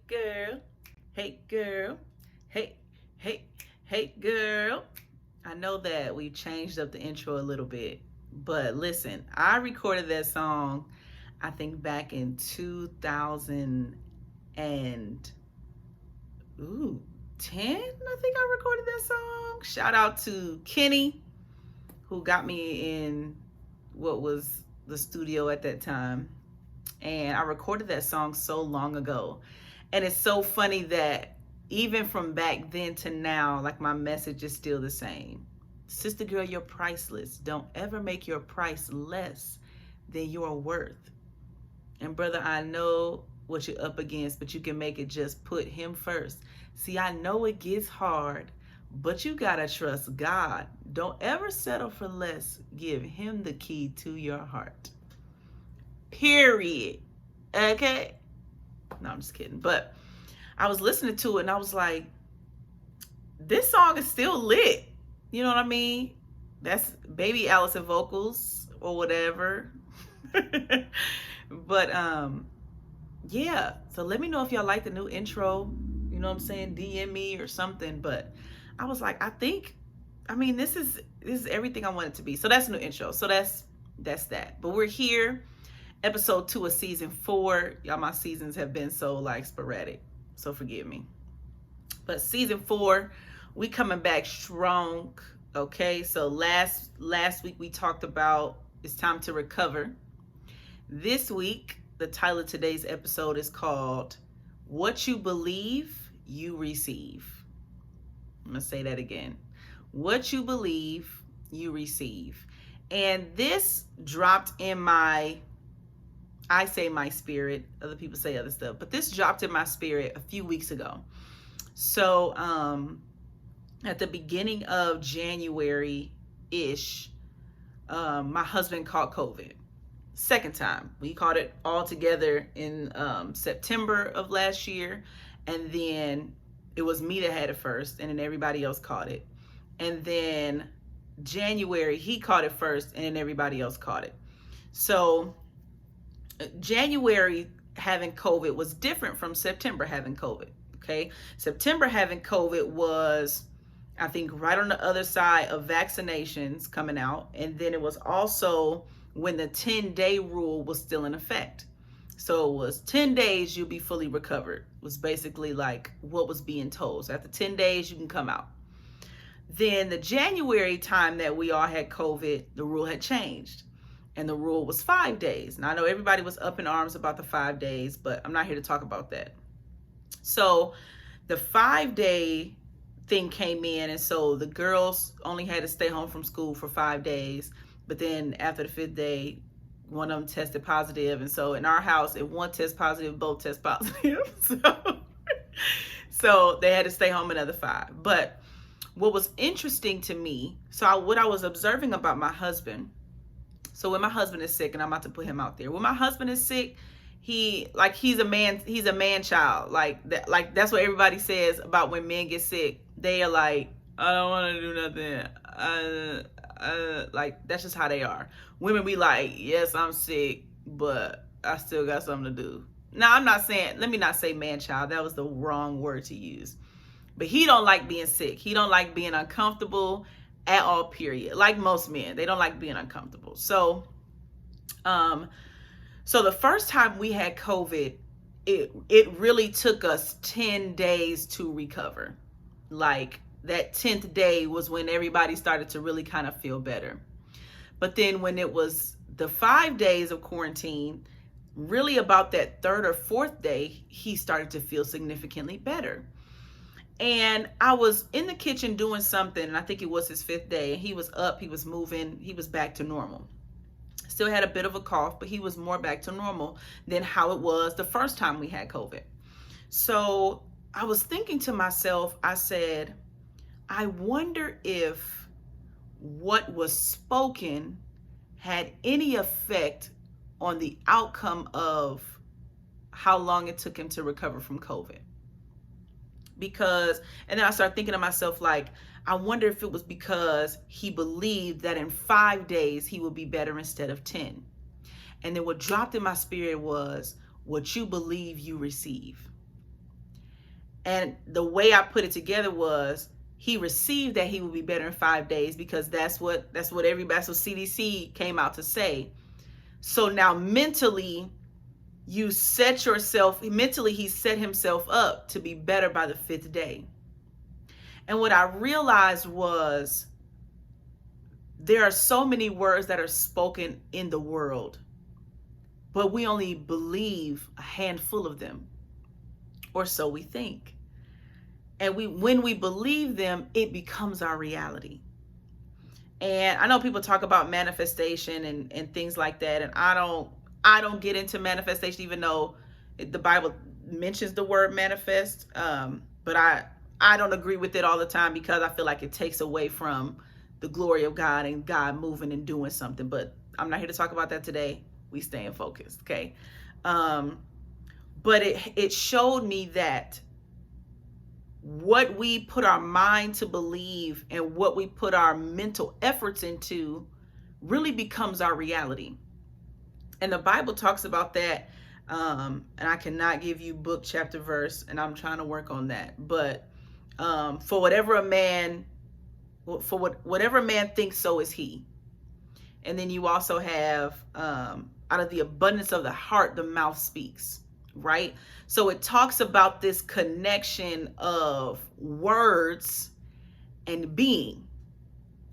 girl. Hey, girl. Hey, hey, hey, girl. I know that we changed up the intro a little bit, but listen, I recorded that song, I think back in 2000 and, ooh, 10, I think I recorded that song. Shout out to Kenny, who got me in what was the studio at that time. And I recorded that song so long ago. And it's so funny that even from back then to now, like my message is still the same. Sister girl, you're priceless. Don't ever make your price less than your worth. And brother, I know what you're up against, but you can make it just put him first. See, I know it gets hard, but you gotta trust God. Don't ever settle for less. Give him the key to your heart. Period. Okay? No, I'm just kidding. But I was listening to it and I was like, this song is still lit. You know what I mean? That's baby Allyson vocals or whatever. But yeah. So let me know if y'all like the new intro. You know what I'm saying? DM me or something. But I was like, this is everything I want it to be. So that's a new intro. So that's that. But we're here, episode 2 of season 4. Y'all, my seasons have been so like sporadic, so forgive me. But season 4, we coming back strong. Okay, so last week we talked about it's time to recover. This week, the title of today's episode is called What You Believe, You Receive. I'm gonna say that again. What you believe, you receive. And this dropped in I say my spirit, other people say other stuff, but this dropped in my spirit a few weeks ago. So at the beginning of January-ish, my husband caught COVID. Second time. We caught it all together in September of last year. And then it was me that had it first, and then everybody else caught it. And then January, he caught it first, and then everybody else caught it. So January having COVID was different from September having COVID. Okay. September having COVID was, I think, right on the other side of vaccinations coming out. And then it was also when the 10-day rule was still in effect. So it was 10 days, you'll be fully recovered, was basically like what was being told. So after 10 days, you can come out. Then the January time that we all had COVID, the rule had changed. And the rule was 5 days. Now I know everybody was up in arms about the 5 days, but I'm not here to talk about that. So the 5-day thing came in, and so the girls only had to stay home from school for 5 days. But then after the 5th day, one of them tested positive. And so in our house, if one tests positive, both test positive. So they had to stay home another 5. But what was interesting to me, what I was observing about my husband, so when my husband is sick, and I'm about to put him out there, when my husband is sick, he's a man child. Like that's what everybody says about when men get sick. They are like, I don't want to do nothing. Like that's just how they are. Women be like, yes, I'm sick, but I still got something to do. Now let me not say man child. That was the wrong word to use. But he don't like being sick. He don't like being uncomfortable at all, period. Like most men, they don't like being uncomfortable. So the first time we had COVID, it really took us 10 days to recover. Like that 10th day was when everybody started to really kind of feel better. But then when it was the 5 days of quarantine, really about that 3rd or 4th day, he started to feel significantly better. And I was in the kitchen doing something, and I think it was his 5th day, and he was up, he was moving, he was back to normal. Still had a bit of a cough, but he was more back to normal than how it was the first time we had COVID. So I was thinking to myself, I said, I wonder if what was spoken had any effect on the outcome of how long it took him to recover from COVID. And then I started thinking to myself, like, I wonder if it was because he believed that in 5 days he would be better instead of 10. And then what dropped in my spirit was, what you believe, you receive. And the way I put it together was he received that he would be better in 5 days, because that's what CDC came out to say. So now mentally, he set himself up to be better by the 5th day. And what I realized was there are so many words that are spoken in the world, but we only believe a handful of them, or so we think. And when we believe them, it becomes our reality. And I know people talk about manifestation and things like that, and I don't get into manifestation, even though the Bible mentions the word manifest. But I don't agree with it all the time, because I feel like it takes away from the glory of God and God moving and doing something. But I'm not here to talk about that today. We staying focused, okay? But it showed me that what we put our mind to believe and what we put our mental efforts into really becomes our reality. And the Bible talks about that. And I cannot give you book, chapter, verse, and I'm trying to work on that. But for whatever a man thinks, so is he. And then you also have out of the abundance of the heart, the mouth speaks, right? So it talks about this connection of words and being.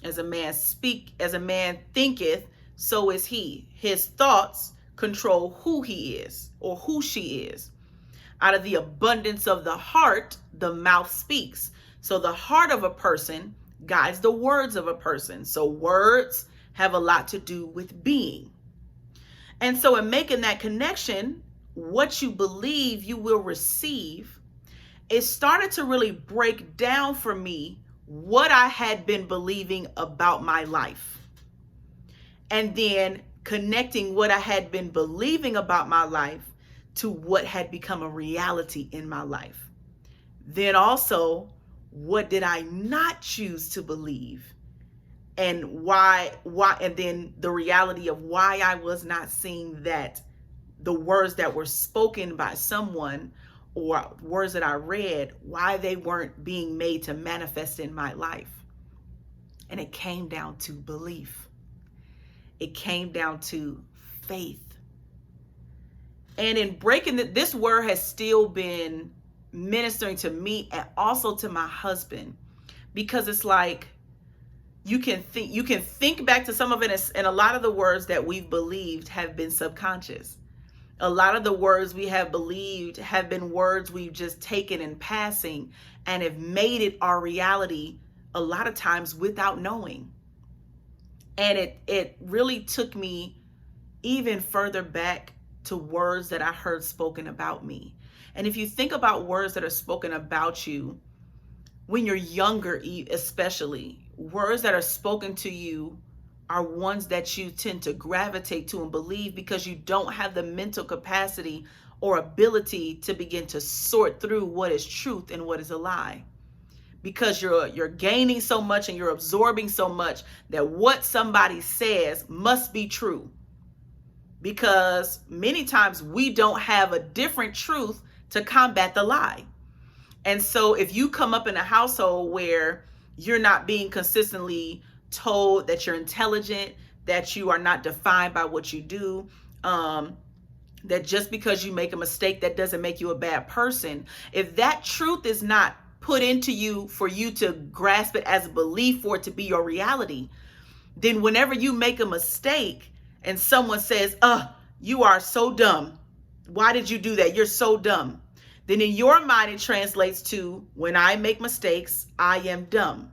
As a man thinketh, so is he. His thoughts control who he is or who she is. Out of the abundance of the heart, the mouth speaks. So the heart of a person guides the words of a person. So words have a lot to do with being. And so in making that connection, what you believe you will receive, it started to really break down for me what I had been believing about my life. And then connecting what I had been believing about my life to what had become a reality in my life. Then also, what did I not choose to believe? And why, and then the reality of why I was not seeing that the words that were spoken by someone or words that I read, why they weren't being made to manifest in my life. And it came down to belief. It came down to faith. And in breaking this word has still been ministering to me and also to my husband, because it's like you can think back to some of it, and a lot of the words that we've believed have been subconscious. A lot of the words we have believed have been words we've just taken in passing and have made it our reality a lot of times without knowing. And it really took me even further back to words that I heard spoken about me. And if you think about words that are spoken about you when you're younger, especially, words that are spoken to you are ones that you tend to gravitate to and believe, because you don't have the mental capacity or ability to begin to sort through what is truth and what is a lie. Because you're gaining so much and you're absorbing so much that what somebody says must be true. Because many times we don't have a different truth to combat the lie. And so if you come up in a household where you're not being consistently told that you're intelligent, that you are not defined by what you do, that just because you make a mistake, that doesn't make you a bad person. If that truth is not put into you for you to grasp it as a belief, for it to be your reality, then whenever you make a mistake and someone says, you are so dumb. Why did you do that? You're so dumb. Then in your mind, it translates to, when I make mistakes, I am dumb.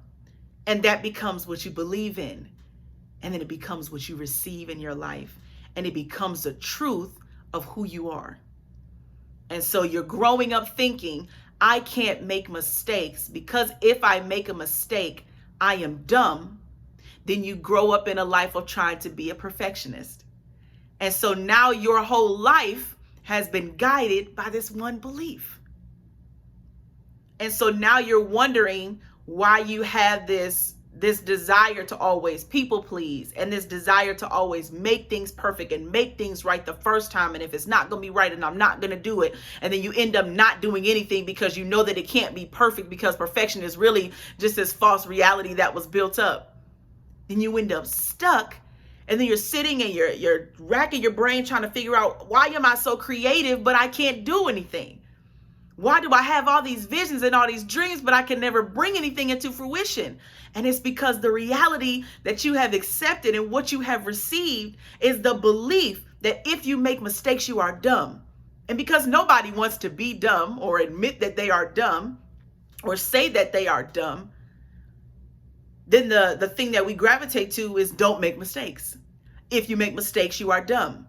And that becomes what you believe in. And then it becomes what you receive in your life. And it becomes the truth of who you are. And so you're growing up thinking, I can't make mistakes, because if I make a mistake, I am dumb. Then you grow up in a life of trying to be a perfectionist. And so now your whole life has been guided by this one belief. And so now you're wondering why you have this this desire to always people please, and this desire to always make things perfect and make things right the first time. And if it's not going to be right, and I'm not going to do it. And then you end up not doing anything because you know that it can't be perfect, because perfection is really just this false reality that was built up. Then you end up stuck. And then you're sitting and you're racking your brain trying to figure out, why am I so creative, but I can't do anything? Why do I have all these visions and all these dreams, but I can never bring anything into fruition? And it's because the reality that you have accepted and what you have received is the belief that if you make mistakes, you are dumb. And because nobody wants to be dumb or admit that they are dumb or say that they are dumb, then the thing that we gravitate to is don't make mistakes. If you make mistakes, you are dumb.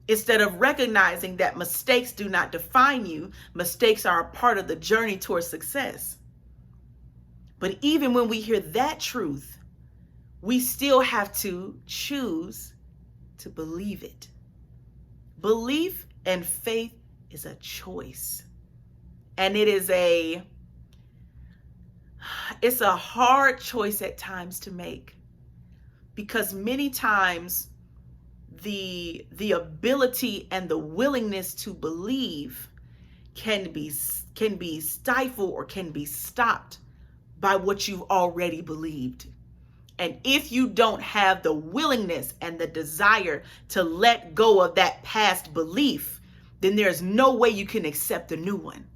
Instead of recognizing that mistakes do not define you, mistakes are a part of the journey towards success. But even when we hear that truth, we still have to choose to believe it. Belief and faith is a choice. And it's a hard choice at times to make, because many times the ability and the willingness to believe can be stifled or can be stopped by what you've already believed. And if you don't have the willingness and the desire to let go of that past belief, then there's no way you can accept a new one.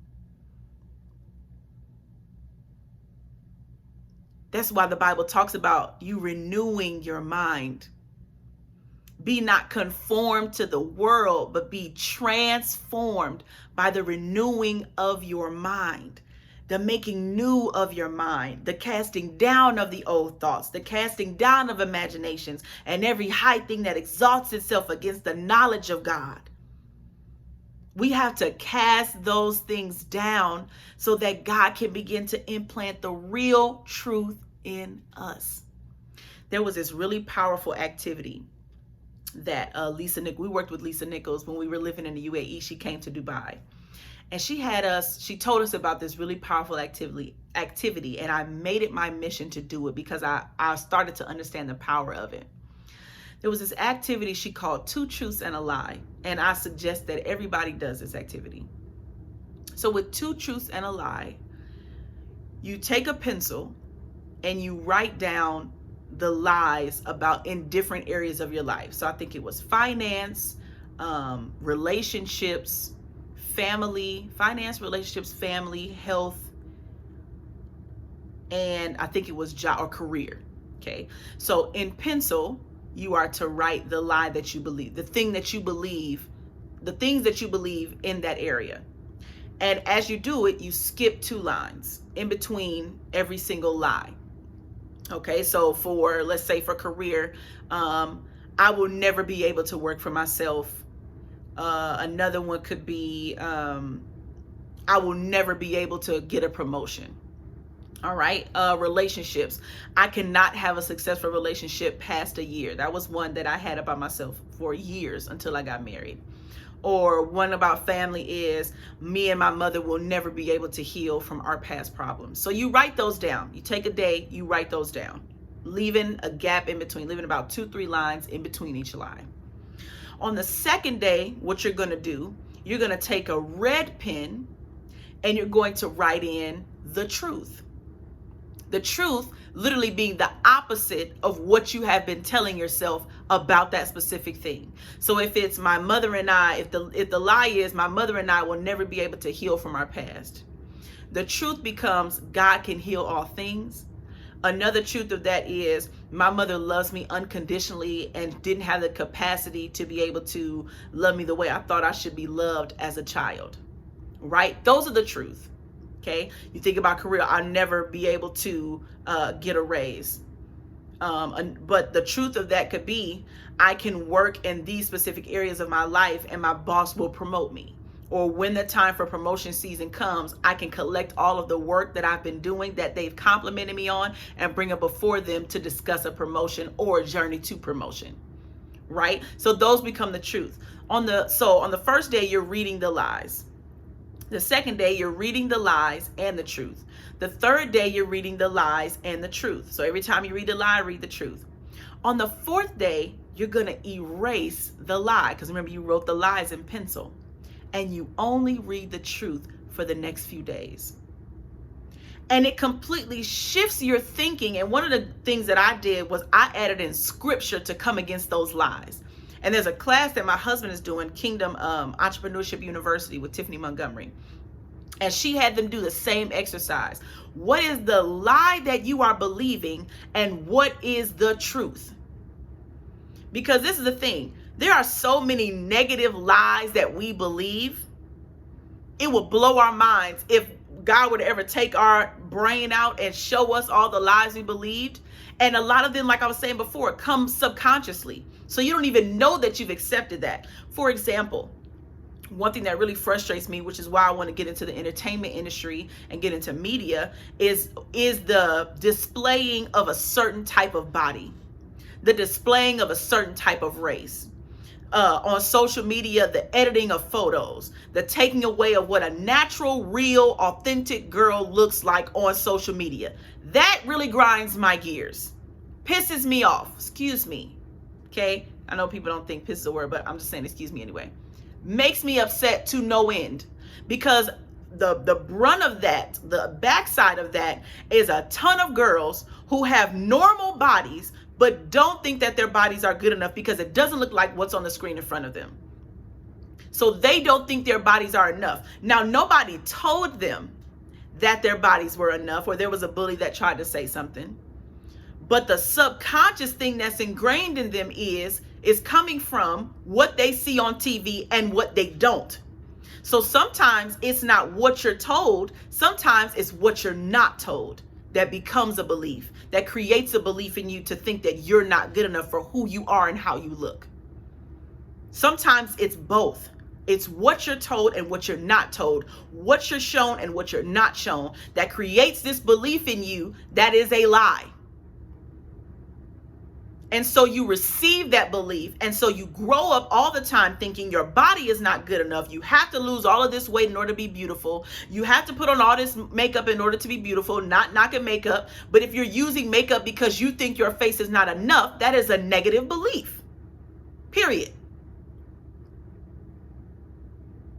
That's why the Bible talks about you renewing your mind. Be not conformed to the world, but be transformed by the renewing of your mind, the making new of your mind, the casting down of the old thoughts, the casting down of imaginations, and every high thing that exalts itself against the knowledge of God. We have to cast those things down so that God can begin to implant the real truth in us. There was this really powerful activity that we worked with Lisa Nichols when we were living in the UAE. She came to Dubai, and she told us about this really powerful activity, and I made it my mission to do it because I started to understand the power of it. There was this activity she called 2 Truths and a Lie, and I suggest that everybody does this activity. So with 2 Truths and a Lie, you take a pencil and you write down the lies about in different areas of your life. So I think it was finance, relationships, family, health, and I think it was job or career. Okay. So in pencil, you are to write the lie that you believe, the things that you believe in that area. And as you do it, you skip 2 lines in between every single lie. Okay, so let's say for career, I will never be able to work for myself. Another one could be, I will never be able to get a promotion. All right, relationships. I cannot have a successful relationship past a year. That was one that I had by myself for years until I got married. Or one about family is, me and my mother will never be able to heal from our past problems. So you write those down. You take a day, you write those down, leaving a gap in between, leaving about 2-3 lines in between each line. On the second day, what you're going to do, you're going to take a red pen and you're going to write in the truth. The truth literally being the opposite of what you have been telling yourself about that specific thing. So if it's my mother and I, if the lie is my mother and I will never be able to heal from our past, the truth becomes God can heal all things. Another truth of that is my mother loves me unconditionally and didn't have the capacity to be able to love me the way I thought I should be loved as a child. Right? Those are the truth. Okay, you think about career, I'll never be able to get a raise. But the truth of that could be, I can work in these specific areas of my life and my boss will promote me. Or when the time for promotion season comes, I can collect all of the work that I've been doing that they've complimented me on and bring it before them to discuss a promotion or a journey to promotion. Right? So those become the truth. On the first day, you're reading the lies. The second day, you're reading the lies and the truth. The third day, you're reading the lies and the truth. So every time you read the lie, read the truth. On the fourth day, you're going to erase the lie, because remember, you wrote the lies in pencil, and you only read the truth for the next few days. And it completely shifts your thinking. And one of the things that I did was I added in scripture to come against those lies. And there's a class that my husband is doing, Kingdom Entrepreneurship University with Tiffany Montgomery. And she had them do the same exercise. What is the lie that you are believing, and what is the truth? Because this is the thing. There are so many negative lies that we believe. It would blow our minds if God would ever take our brain out and show us all the lies we believed. And a lot of them, like I was saying before, come subconsciously. So you don't even know that you've accepted that. For example, one thing that really frustrates me, which is why I want to get into the entertainment industry and get into media, is the displaying of a certain type of body, the displaying of a certain type of race. On social media, the editing of photos, the taking away of what a natural, real, authentic girl looks like on social media. That really grinds my gears, pisses me off. Excuse me. Okay, I know people don't think piss is a word, but I'm just saying excuse me anyway. Makes me upset to no end, because the brunt of that, the backside of that, is a ton of girls who have normal bodies but don't think that their bodies are good enough because it doesn't look like what's on the screen in front of them. So they don't think their bodies are enough. Now, nobody told them that their bodies were enough, or there was a bully that tried to say something. But the subconscious thing that's ingrained in them is coming from what they see on TV and what they don't. So sometimes it's not what you're told. Sometimes it's what you're not told that becomes a belief, that creates a belief in you to think that you're not good enough for who you are and how you look. Sometimes it's both. It's what you're told and what you're not told, what you're shown and what you're not shown, that creates this belief in you that is a lie. And so you receive that belief, and so you grow up all the time thinking your body is not good enough. You have to lose all of this weight in order to be beautiful. You have to put on all this makeup in order to be beautiful. Not knocking makeup, but if you're using makeup because you think your face is not enough, that is a negative belief. Period.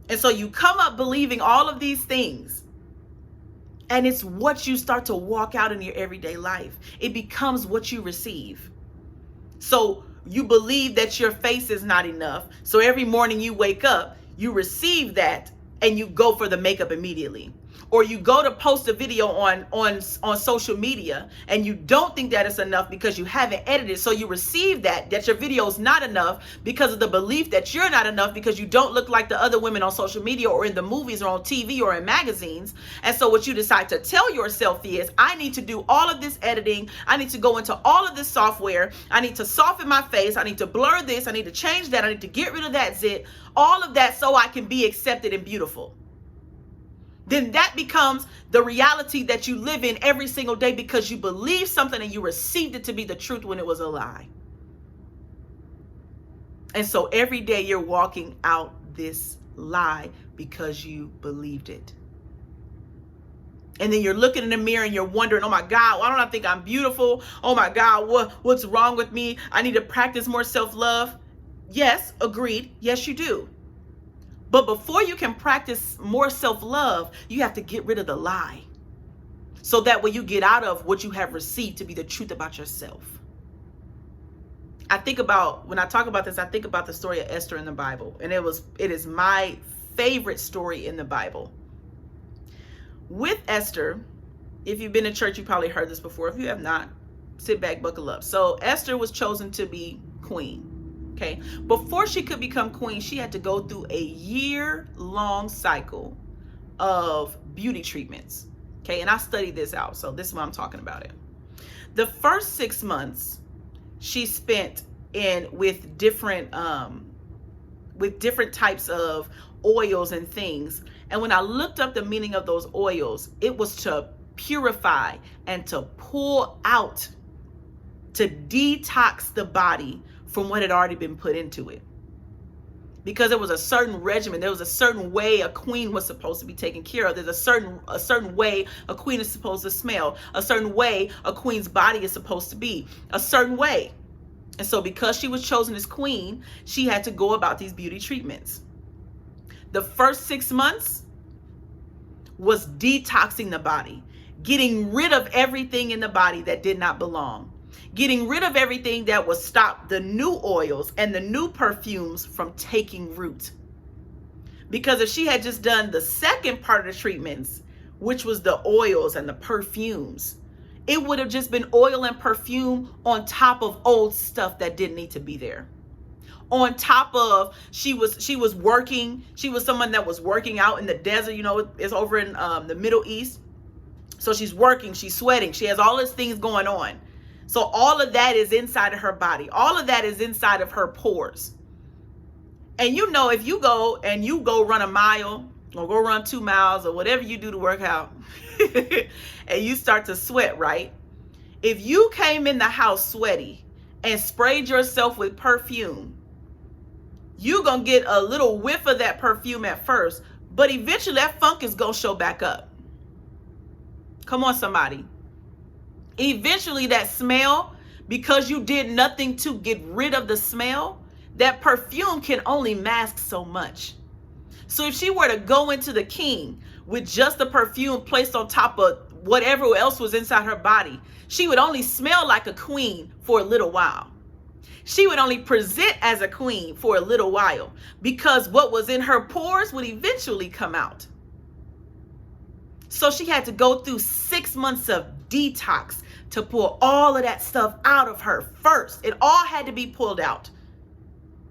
And so you come up believing all of these things, and it's what you start to walk out in your everyday life. It becomes what you receive. So you believe that your face is not enough. So every morning you wake up, you receive that, and you go for the makeup immediately. Or you go to post a video on social media, and you don't think that it's enough because you haven't edited. So you receive that your video is not enough because of the belief that you're not enough because you don't look like the other women on social media or in the movies or on TV or in magazines. And so what you decide to tell yourself is, I need to do all of this editing. I need to go into all of this software. I need to soften my face. I need to blur this. I need to change that. I need to get rid of that zit. All of that so I can be accepted and beautiful. Then that becomes the reality that you live in every single day because you believe something and you received it to be the truth when it was a lie. And so every day you're walking out this lie because you believed it. And then you're looking in the mirror and you're wondering, oh my God, why don't I think I'm beautiful? Oh my God, what's wrong with me? I need to practice more self-love. Yes, agreed. Yes, you do. But before you can practice more self-love, you have to get rid of the lie. So that way you get out of what you have received to be the truth about yourself. When I talk about this, I think about the story of Esther in the Bible. And it is my favorite story in the Bible. With Esther, if you've been to church, you probably heard this before. If you have not, sit back, buckle up. So Esther was chosen to be queen. Okay, before she could become queen, she had to go through a year-long cycle of beauty treatments. Okay, and I studied this out, so this is why I'm talking about it. The first 6 months she spent with different types of oils and things. And when I looked up the meaning of those oils, it was to purify and to pull out, to detox the body from what had already been put into it. because there was a certain regimen. There was a certain way a queen was supposed to be taken care of. There's a certain way a queen is supposed to smell, a certain way a queen's body is supposed to be, a certain way. And so because she was chosen as queen, she had to go about these beauty treatments. The first 6 months was detoxing the body, getting rid of everything in the body that did not belong, getting rid of everything that would stop the new oils and the new perfumes from taking root. Because if she had just done the second part of the treatments, which was the oils and the perfumes, it would have just been oil and perfume on top of old stuff that didn't need to be there. On top of, she was working, she was someone that was working out in the desert, you know, it's over in the Middle East. So she's working, she's sweating, she has all these things going on. So all of that is inside of her body. All of that is inside of her pores. And you know, if you go run a mile or go run 2 miles or whatever you do to work out and you start to sweat, right? If you came in the house sweaty and sprayed yourself with perfume, you're going to get a little whiff of that perfume at first, but eventually that funk is going to show back up. Come on, somebody. Eventually that smell, because you did nothing to get rid of the smell, that perfume can only mask so much. So if she were to go into the king with just the perfume placed on top of whatever else was inside her body, she would only smell like a queen for a little while. She would only present as a queen for a little while, because what was in her pores would eventually come out. So she had to go through 6 months of detox to pull all of that stuff out of her first. It all had to be pulled out.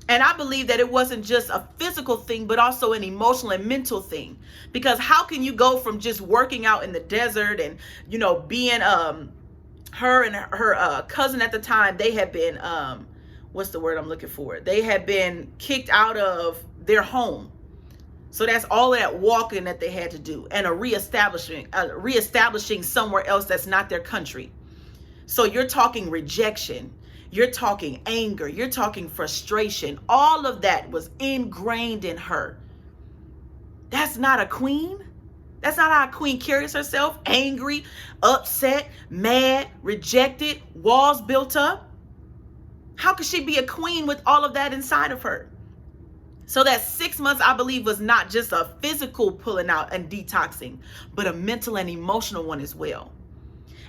And I believe that it wasn't just a physical thing, but also an emotional and mental thing. Because how can you go from just working out in the desert and, you know, being her and her cousin at the time, they had been, what's the word I'm looking for? They had been kicked out of their home. So that's all of that walking that they had to do, and a reestablishing somewhere else that's not their country. So you're talking rejection, you're talking anger, you're talking frustration. All of that was ingrained in her. That's not a queen. That's not how a queen carries herself. Angry, upset, mad, rejected, walls built up. How could she be a queen with all of that inside of her? So that 6 months, I believe, was not just a physical pulling out and detoxing, but a mental and emotional one as well.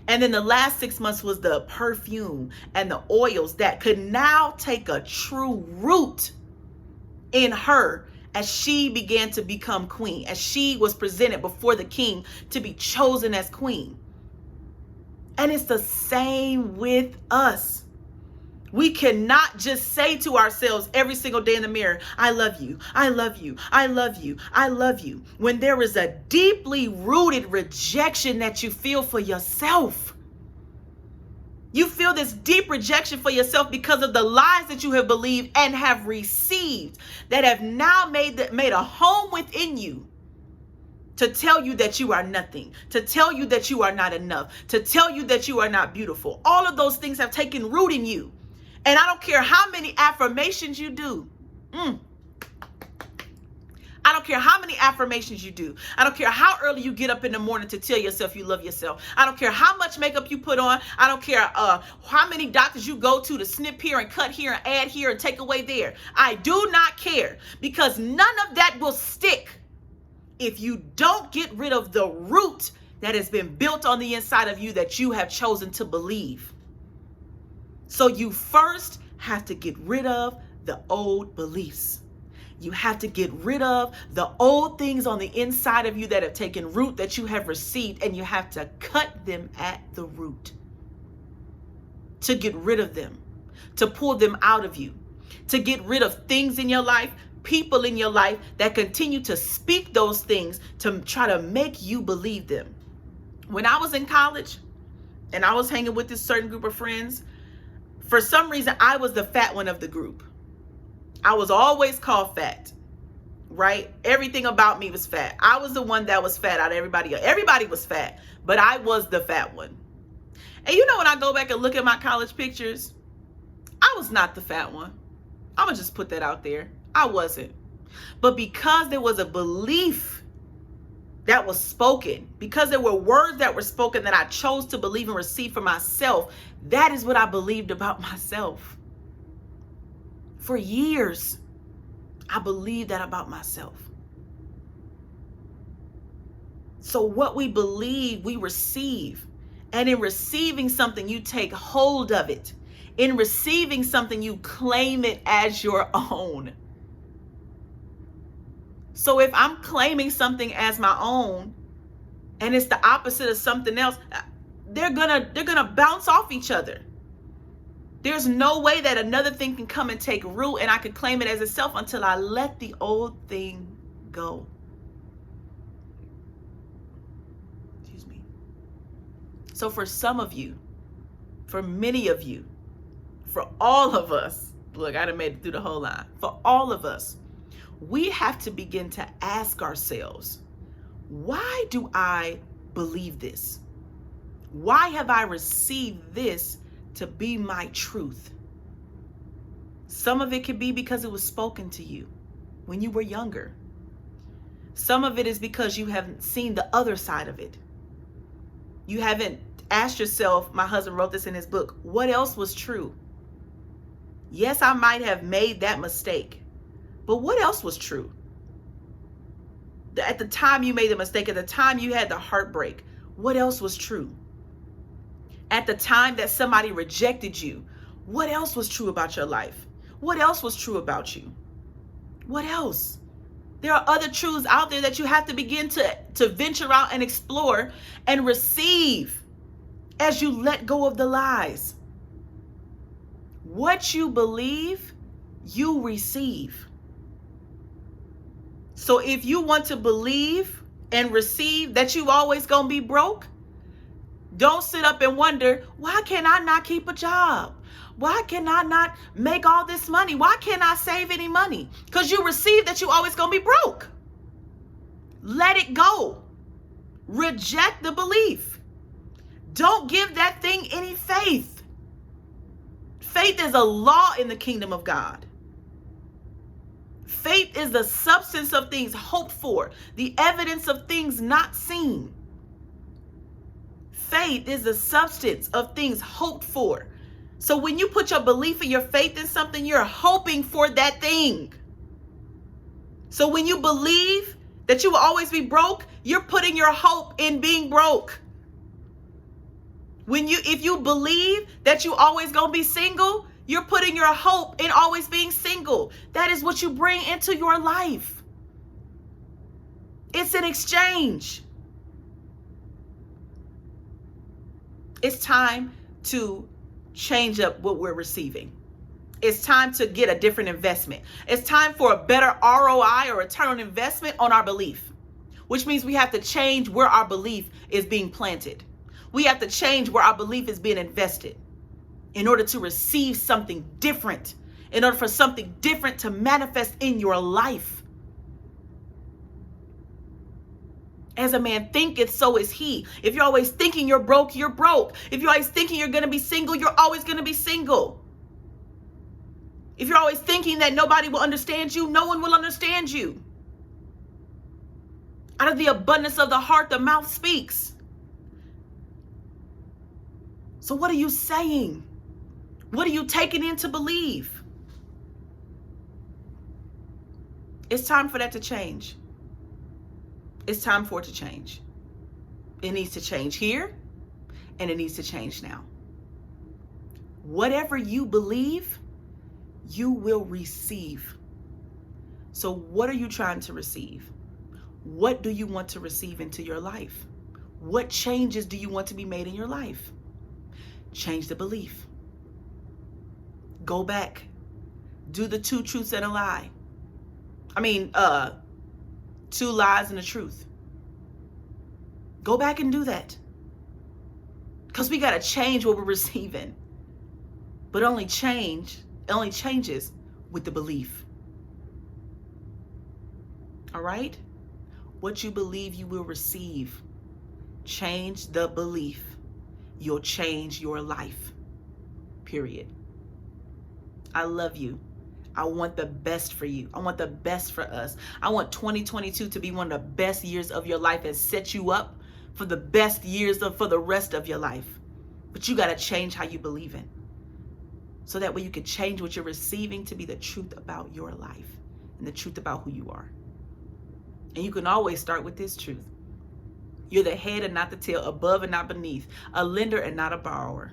And then the last 6 months was the perfume and the oils that could now take a true root in her as she began to become queen, as she was presented before the king to be chosen as queen. And it's the same with us. We cannot just say to ourselves every single day in the mirror, I love you, I love you, I love you, I love you, when there is a deeply rooted rejection that you feel for yourself. You feel this deep rejection for yourself because of the lies that you have believed and have received that have now made a home within you to tell you that you are nothing, to tell you that you are not enough, to tell you that you are not beautiful. All of those things have taken root in you. And I don't care how many affirmations you do. I don't care how many affirmations you do. I don't care how early you get up in the morning to tell yourself you love yourself. I don't care how much makeup you put on. I don't care how many doctors you go to snip here and cut here and add here and take away there. I do not care, because none of that will stick if you don't get rid of the root that has been built on the inside of you that you have chosen to believe. So you first have to get rid of the old beliefs. You have to get rid of the old things on the inside of you that have taken root, that you have received, and you have to cut them at the root. To get rid of them, to pull them out of you, to get rid of things in your life, people in your life that continue to speak those things to try to make you believe them. When I was in college and I was hanging with this certain group of friends, for some reason, I was the fat one of the group. I was always called fat, right? Everything about me was fat. I was the one that was fat out of everybody else. Everybody was fat, but I was the fat one. And you know, when I go back and look at my college pictures, I was not the fat one. I'm going to just put that out there. I wasn't. But because there was a belief that was spoken, because there were words that were spoken that I chose to believe and receive for myself, that is what I believed about myself. For years, I believed that about myself. So what we believe, we receive. And in receiving something, you take hold of it. In receiving something, you claim it as your own. So if I'm claiming something as my own, and it's the opposite of something else, they're gonna bounce off each other. There's no way that another thing can come and take root and I can claim it as itself until I let the old thing go. Excuse me. So for some of you, for many of you, for all of us, look, I done made it through the whole line. For all of us, we have to begin to ask ourselves, why do I believe this? Why have I received this to be my truth? Some of it could be because it was spoken to you when you were younger. Some of it is because you haven't seen the other side of it. You haven't asked yourself, my husband wrote this in his book, what else was true? Yes, I might have made that mistake, but what else was true? At the time you made the mistake, at the time you had the heartbreak, what else was true? At the time that somebody rejected you, what else was true about your life? What else was true about you? What else? There are other truths out there that you have to begin to venture out and explore and receive as you let go of the lies. What you believe, you receive. So if you want to believe and receive that you always gonna be broke, don't sit up and wonder, why can I not keep a job? Why can I not make all this money? Why can't I save any money? Because you receive that you always gonna be broke. Let it go. Reject the belief. Don't give that thing any faith. Faith is a law in the kingdom of God. Faith is the substance of things hoped for, the evidence of things not seen. Faith is the substance of things hoped for. So when you put your belief and your faith in something, you're hoping for that thing. So when you believe that you will always be broke, you're putting your hope in being broke. If you believe that you always gonna be single, you're putting your hope in always being single. That is what you bring into your life. It's an exchange. It's time to change up what we're receiving. It's time to get a different investment. It's time for a better ROI or return on investment on our belief, which means we have to change where our belief is being planted. We have to change where our belief is being invested in order to receive something different, in order for something different to manifest in your life. As a man thinketh, so is he. If you're always thinking you're broke, you're broke. If you're always thinking you're going to be single, you're always going to be single. If you're always thinking that nobody will understand you, no one will understand you. Out of the abundance of the heart, the mouth speaks. So what are you saying? What are you taking in to believe? It's time for that to change. It's time for it to change. It needs to change here, and it needs to change now. Whatever you believe, you will receive. So what are you trying to receive? What do you want to receive into your life? What changes do you want to be made in your life? Change the belief. Go back. Do the 2 truths and a lie. 2 lies and a truth. Go back and do that. Because we got to change what we're receiving. But it only changes with the belief. All right? What you believe, you will receive. Change the belief. You'll change your life. Period. I love you. I want the best for you. I want the best for us. I want 2022 to be one of the best years of your life and set you up for the best years for the rest of your life. But you got to change how you believe in. So that way you can change what you're receiving to be the truth about your life and the truth about who you are. And you can always start with this truth. You're the head and not the tail, above and not beneath, a lender and not a borrower.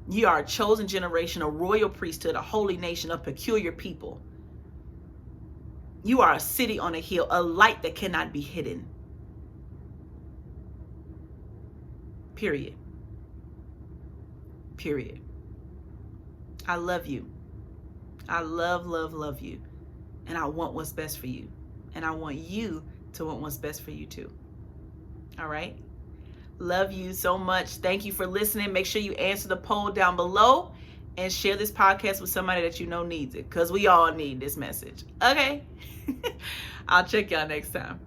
You are a chosen generation, a royal priesthood, a holy nation, a peculiar people. You are a city on a hill, a light that cannot be hidden. Period. Period. I love you. I love, love, love you. And I want what's best for you. And I want you to want what's best for you too. All right? Love you so much. Thank you for listening. Make sure you answer the poll down below and share this podcast with somebody that you know needs it, because we all need this message. Okay? I'll check y'all next time.